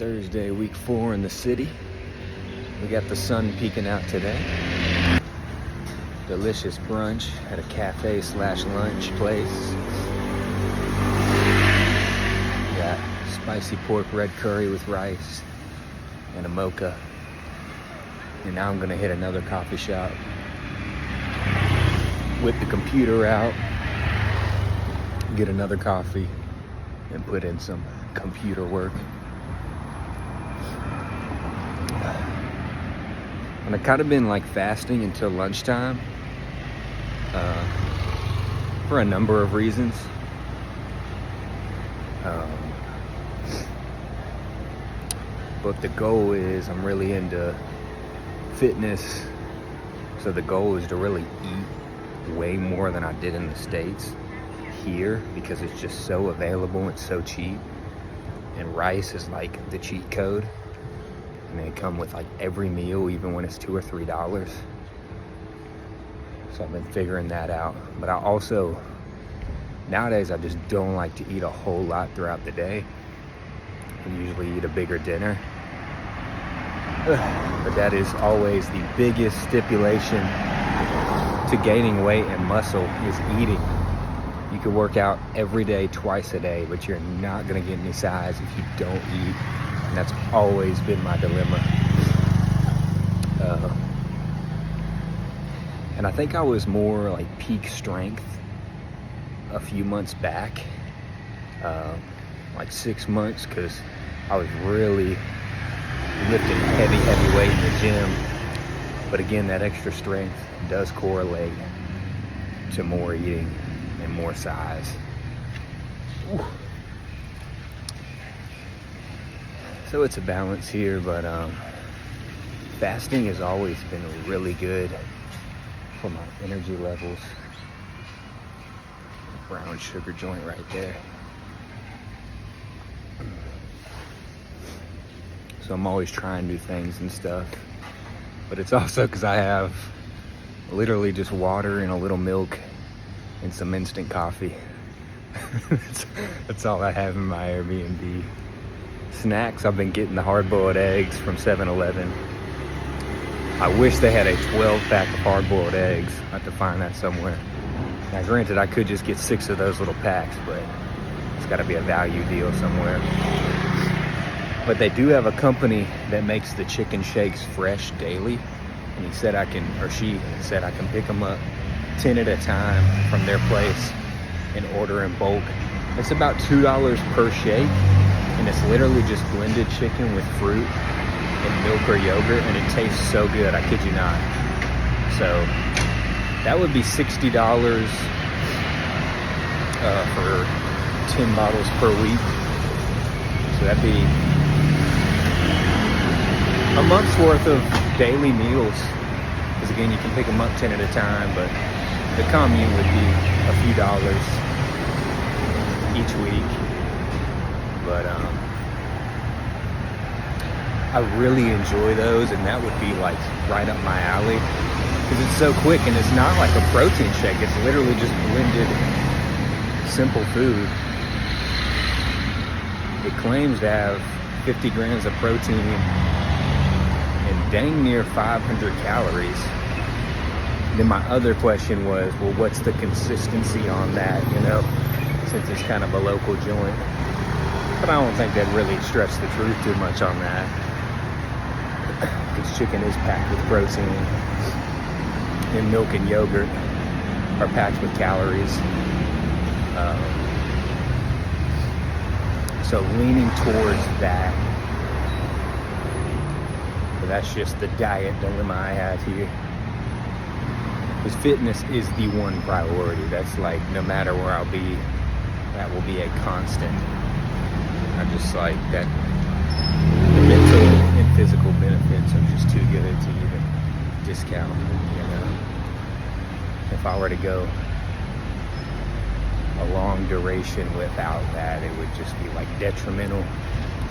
Thursday, week 4 in the city. We got the sun peeking out today. Delicious brunch at a cafe / lunch place. We got spicy pork red curry with rice and a mocha. And now I'm gonna hit another coffee shop. Whip the computer out, get another coffee, and put in some computer work. And I've kind of been like fasting until lunchtime for a number of reasons. But the goal is I'm really into fitness, so the goal is to really eat way more than I did in the States here because it's just so available and so cheap. And rice is like the cheat code. And they come with like every meal, even when it's $2 or $3. So I've been figuring that out. But I also, nowadays I just don't like to eat a whole lot throughout the day. I usually eat a bigger dinner. But that is always the biggest stipulation to gaining weight and muscle is eating. You can work out every day, twice a day, but you're not gonna get any size if you don't eat. And that's always been my dilemma. And I think I was more like peak strength a few months back, like 6 months, because I was really lifting heavy weight in the gym. But again, that extra strength does correlate to more eating and more size. Ooh. So it's a balance here, but fasting has always been really good for my energy levels. Brown sugar joint right there. So I'm always trying new things and stuff. But it's also because I have literally just water and a little milk and some instant coffee. That's all I have in my Airbnb. Snacks, I've been getting the hard-boiled eggs from 7-Eleven. I wish they had a 12-pack of hard-boiled eggs. I have to find that somewhere. Now granted, I could just get 6 of those little packs, but it's got to be a value deal somewhere. But they do have a company that makes the chicken shakes fresh daily. And he said she said I can pick them up 10 at a time from their place and order in bulk. It's about $2 per shake. And it's literally just blended chicken with fruit and milk or yogurt, and it tastes so good, I kid you not. So that would be $60 for 10 bottles per week. So that'd be a month's worth of daily meals. Because again, you can pick them up 10 at a time, but the commune would be a few dollars each week. But I really enjoy those, and that would be like right up my alley because it's so quick and it's not like a protein shake. It's literally just blended, simple food. It claims to have 50 grams of protein and dang near 500 calories. Then my other question was, well, what's the consistency on that, since it's kind of a local joint. But I don't think that really stretch the truth too much on that. Because chicken is packed with protein, and milk and yogurt are packed with calories. So leaning towards that. But that's just the diet dilemma I have here. Because fitness is the one priority. That's like, no matter where I'll be, that will be a constant. I just like that the mental and physical benefits are just too good to even discount, If I were to go a long duration without that, it would just be like detrimental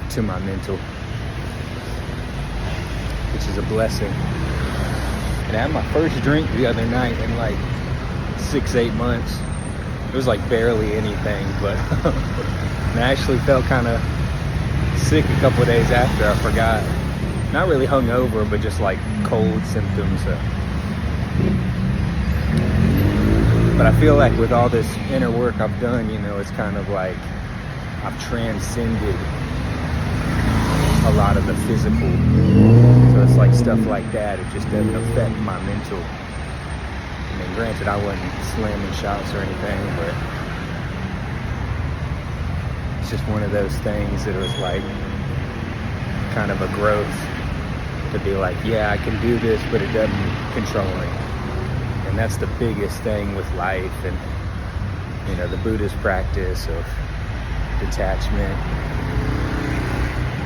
to my mental, which is a blessing. And I had my first drink the other night in like 6-8 months. It was like barely anything, but I actually felt kind of sick a couple of days after. I forgot. Not really hungover, but just like cold symptoms. But I feel like with all this inner work I've done, you know, it's kind of like I've transcended a lot of the physical. So it's like stuff like that. It just doesn't affect my mental. I mean, granted, I wasn't slamming shots or anything, but it's just one of those things that was like kind of a growth to be like, yeah, I can do this, but it doesn't control me. And that's the biggest thing with life and, you know, the Buddhist practice of detachment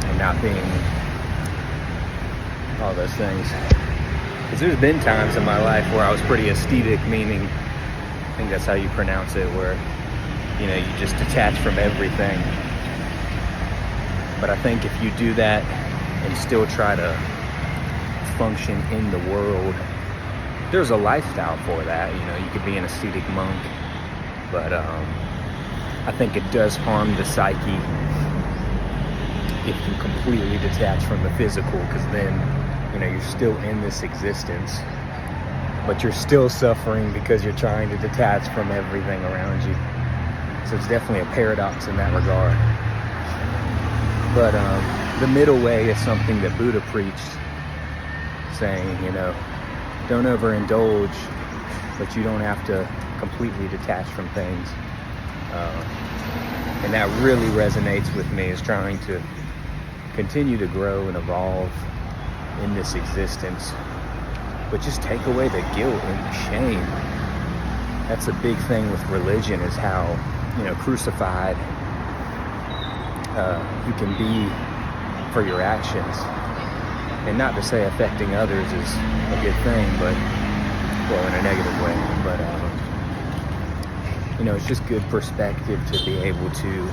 and not being all those things. Because there's been times in my life where I was pretty aesthetic, meaning, I think that's how you pronounce it, where, you know, you just detach from everything. But I think if you do that and still try to function in the world, there's a lifestyle for that. You know, you could be an ascetic monk, but I think it does harm the psyche if you completely detach from the physical, because then, you know, you're still in this existence, but you're still suffering because you're trying to detach from everything around you. So it's definitely a paradox in that regard. But the middle way is something that Buddha preached, saying, you know, don't overindulge, but you don't have to completely detach from things. And that really resonates with me, is trying to continue to grow and evolve in this existence, but just take away the guilt and the shame. That's a big thing with religion, is how, you know, crucified you can be for your actions. And not to say affecting others is a good thing, but, well, in a negative way, but, you know, it's just good perspective to be able to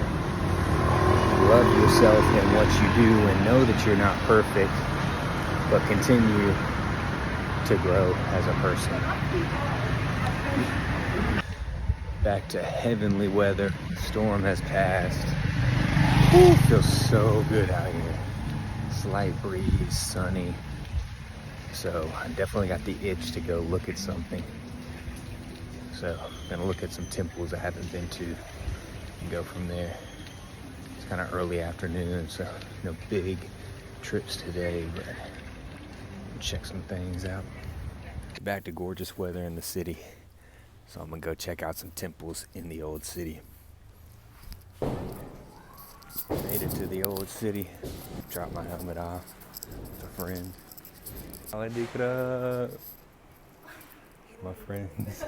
love yourself and what you do and know that you're not perfect, but continue to grow as a person. Back to heavenly weather. The storm has passed. It feels so good out here. Slight breeze, sunny. So I definitely got the itch to go look at something. So I'm gonna look at some temples I haven't been to and go from there. It's kind of early afternoon, so no big trips today, but check some things out. Back to gorgeous weather in the city. So I'm gonna go check out some temples in the old city. Made it to the old city. Dropped my helmet off with a friend. Saladikra. My friends.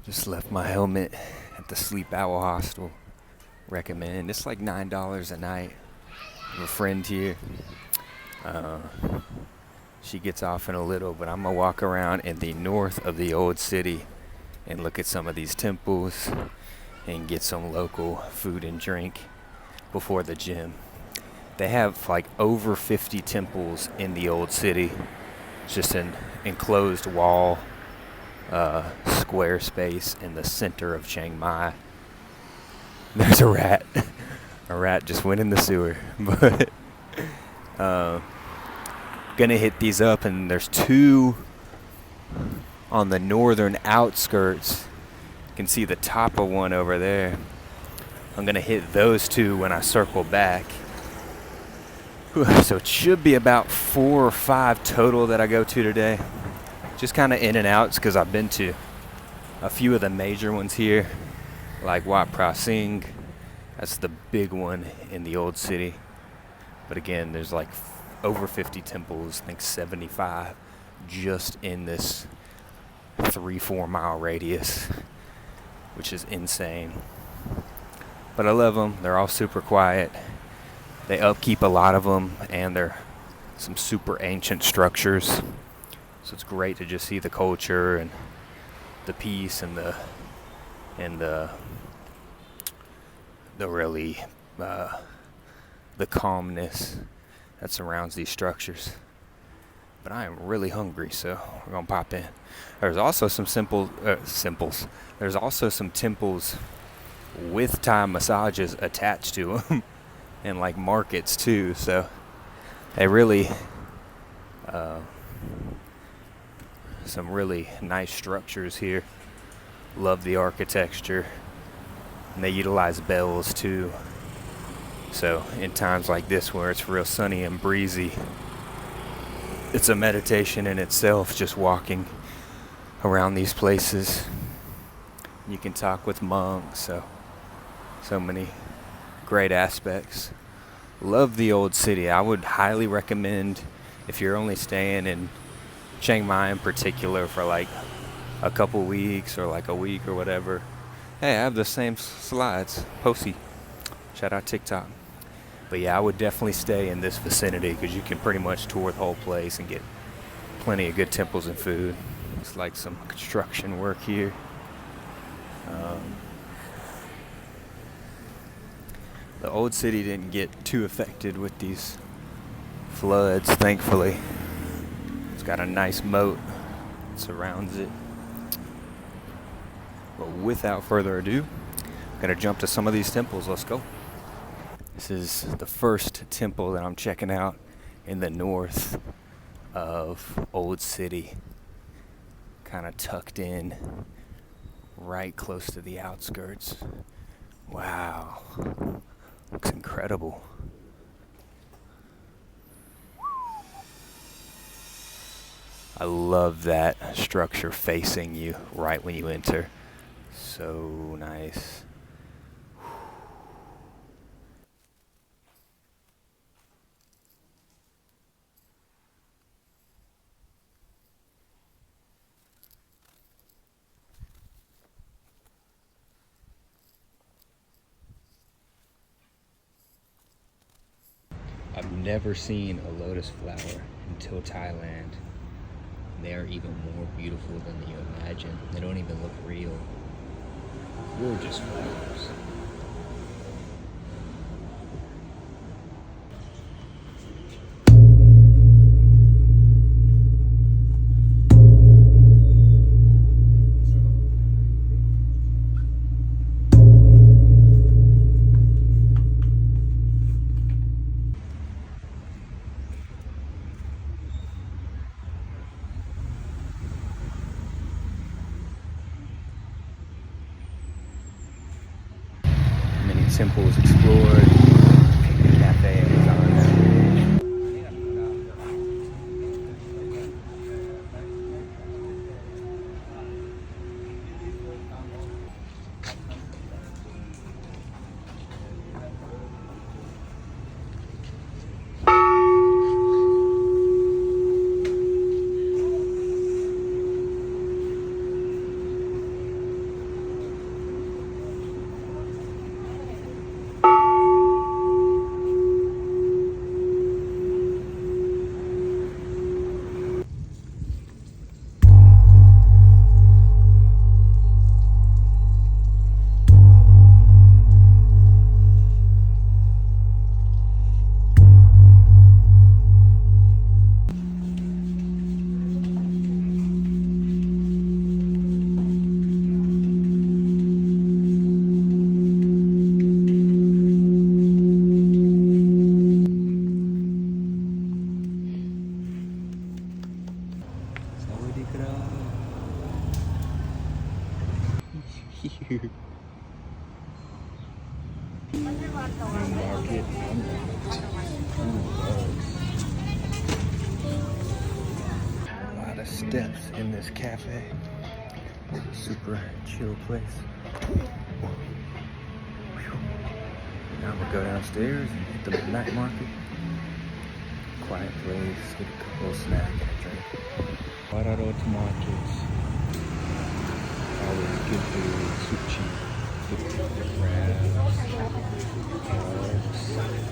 Just left my helmet at the Sleep Owl Hostel. Recommend. It's like $9 a night. I have a friend here. She gets off in a little, but I'm gonna walk around in the north of the old city and look at some of these temples and get some local food and drink before the gym. They have like over 50 temples in the old city. It's just an enclosed wall, square space in the center of Chiang Mai. There's a rat. A rat just went in the sewer. But gonna hit these up, and there's two on the northern outskirts. You can see the top of one over there. I'm gonna hit those two when I circle back. So it should be about 4 or 5 total that I go to today. Just kind of in and outs, because I've been to a few of the major ones here, like Wat Phra Singh. That's the big one in the old city. But again, there's like over 50 temples, I think 75, just in this 3-4 mile radius, which is insane. But I love them. They're all super quiet. They upkeep a lot of them, and they're some super ancient structures. So it's great to just see the culture and the peace and the really the calmness that surrounds these structures. But I am really hungry, so we're gonna pop in. There's also some simples. There's also some temples with Thai massages attached to them and like markets too. So they really, some really nice structures here. Love the architecture. And they utilize bells too. So in times like this where it's real sunny and breezy, it's a meditation in itself, just walking around these places. You can talk with monks, so many great aspects. Love the old city. I would highly recommend, if you're only staying in Chiang Mai in particular for like a couple weeks or like a week or whatever. Hey, I have the same slides. Posty. Shout out TikTok. But yeah, I would definitely stay in this vicinity because you can pretty much tour the whole place and get plenty of good temples and food. It's like some construction work here. The old city didn't get too affected with these floods, thankfully. It's got a nice moat that surrounds it. But without further ado, I'm going to jump to some of these temples. Let's go. This is the first temple that I'm checking out in the north of Old City. Kind of tucked in, right close to the outskirts. Wow. Looks incredible. I love that structure facing you right when you enter. So nice. I've never seen a lotus flower until Thailand. They are even more beautiful than you imagine. They don't even look real. Gorgeous flowers. Temples explored, cafe Amazon. Here. Market. A lot of steps in this cafe. Super chill place. Now we'll go downstairs and hit the midnight market. Quiet place, get a little snack and a drink. Waroros markets. Always good food, super cheap. Good crabs, eggs.